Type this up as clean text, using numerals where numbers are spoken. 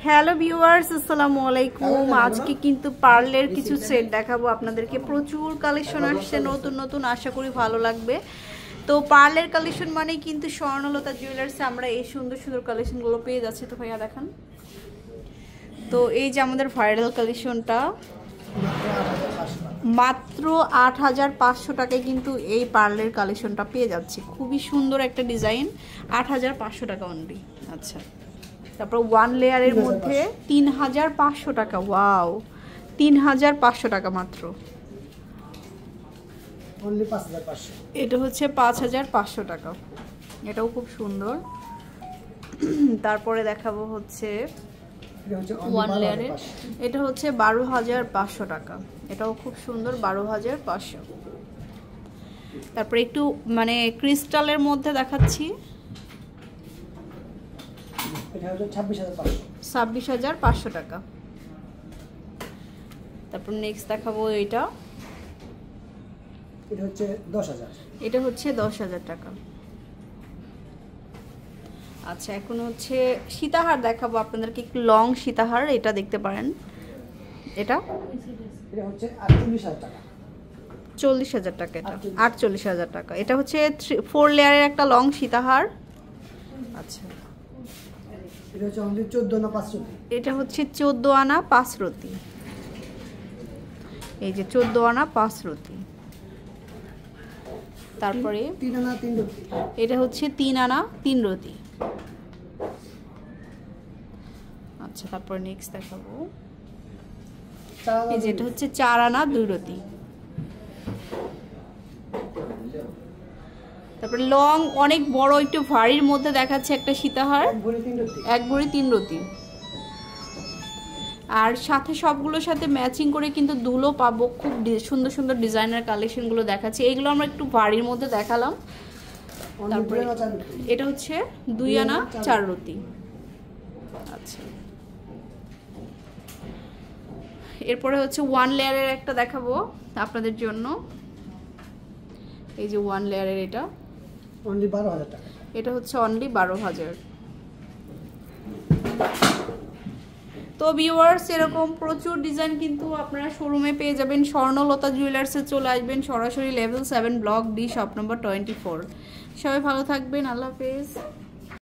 Hello viewers, আসসালামু আলাইকুম। আজকে কিন্তু পার্লের কিছু সেট দেখাবো আপনাদেরকে। প্রচুর কালেকশন আসছে নতুন নতুন, আশা করি ভালো লাগবে। তো পার্লের কালেকশন মানে কিন্তু স্বর্ণলতা জুয়েলার্সে আমরা এই সুন্দর সুন্দর কালেকশনগুলো পেয়ে যাচ্ছি। তো ভাইয়া দেখান। তো এই যে আমাদের ভাইরাল কালেকশনটা মাত্র ৮৫০০ টাকায় কিন্তু এই পার্লের কালেকশনটা পেয়ে যাচ্ছি। খুবই সুন্দর একটা ডিজাইন, ৮৫০০ টাকা অনলি। আচ্ছা, তারপর ওয়ান লেয়ারের মধ্যে ৩৫০০ টাকা। ওয়াও, ৩৫০০ টাকা মাত্র। এটা হচ্ছে ৫৫০০ টাকা, এটাও খুব সুন্দর। তারপরে দেখাবো হচ্ছে ওয়ান লেয়ারের, এটা হচ্ছে ১২৫০০ টাকা, এটাও খুব সুন্দর, ১২৫০০। তারপরে একটু মানে ক্রিস্টালের মধ্যে দেখাচ্ছি, ২৬৫০০ টাকা। তারপর নেক্সট দেখাবো এটা হচ্ছে ১০০০০, এটা হচ্ছে ১০০০০ টাকা। আচ্ছা, এখন হচ্ছে সীতাহার দেখাবো আপনাদেরকে, একটু লং সীতাহার, এটা দেখতে পারেন। এটা হচ্ছে ৪৮০০০ টাকা, ৪০০০০ টাকা, এটা ৪৮০০০ টাকা। এটা হচ্ছে 4 লেয়ারের একটা লং সীতাহার। আচ্ছা, এটা হচ্ছে ১৪ আনা ৫ রতি, এটা হচ্ছে ১৪ আনা ৫ রতি। এই যে ১৪ আনা ৫ রতি। তারপরে ৩ আনা ৩ রতি, এটা হচ্ছে ৩ আনা ৩ রতি। আচ্ছা, তারপর নেক্সট দেখাবো এই যে এটা হচ্ছে ৪ আনা ২ রতি। তারপরে লং অনেক বড় একটু ভারীর মধ্যে দেখাচ্ছে একটা সীতাহার, ১ ভরি ৩ রতি। আর সাথে সবগুলোর সাথে ম্যাচিং করে কিন্তু দুলো পাবো। খুব সুন্দর সুন্দর ডিজাইনার কালেকশনগুলো দেখাচ্ছে, এইগুলো আমরা একটু ভারীর মধ্যে দেখালাম। তারপরে এটা হচ্ছে ২ আনা ৪ রতি। আচ্ছা, এরপরে হচ্ছে ওয়ান লেয়ারের একটা দেখাবো আপনাদের জন্য। এই যে ওয়ান লেয়ারের, এটা অনলি ১২০০০ টাকা, এটা হচ্ছে অনলি ১২০০০। তো ভিউয়ার্স, এরকম প্রচুর ডিজাইন কিন্তু আপনারা শোরুমে পেয়ে যাবেন। স্বর্ণলতা জুয়েলার্সে চলে আসবেন, সরাসরি level 7 block D, shop number 24। সবাই ভালো থাকবেন, আল্লাহ হাফেজ।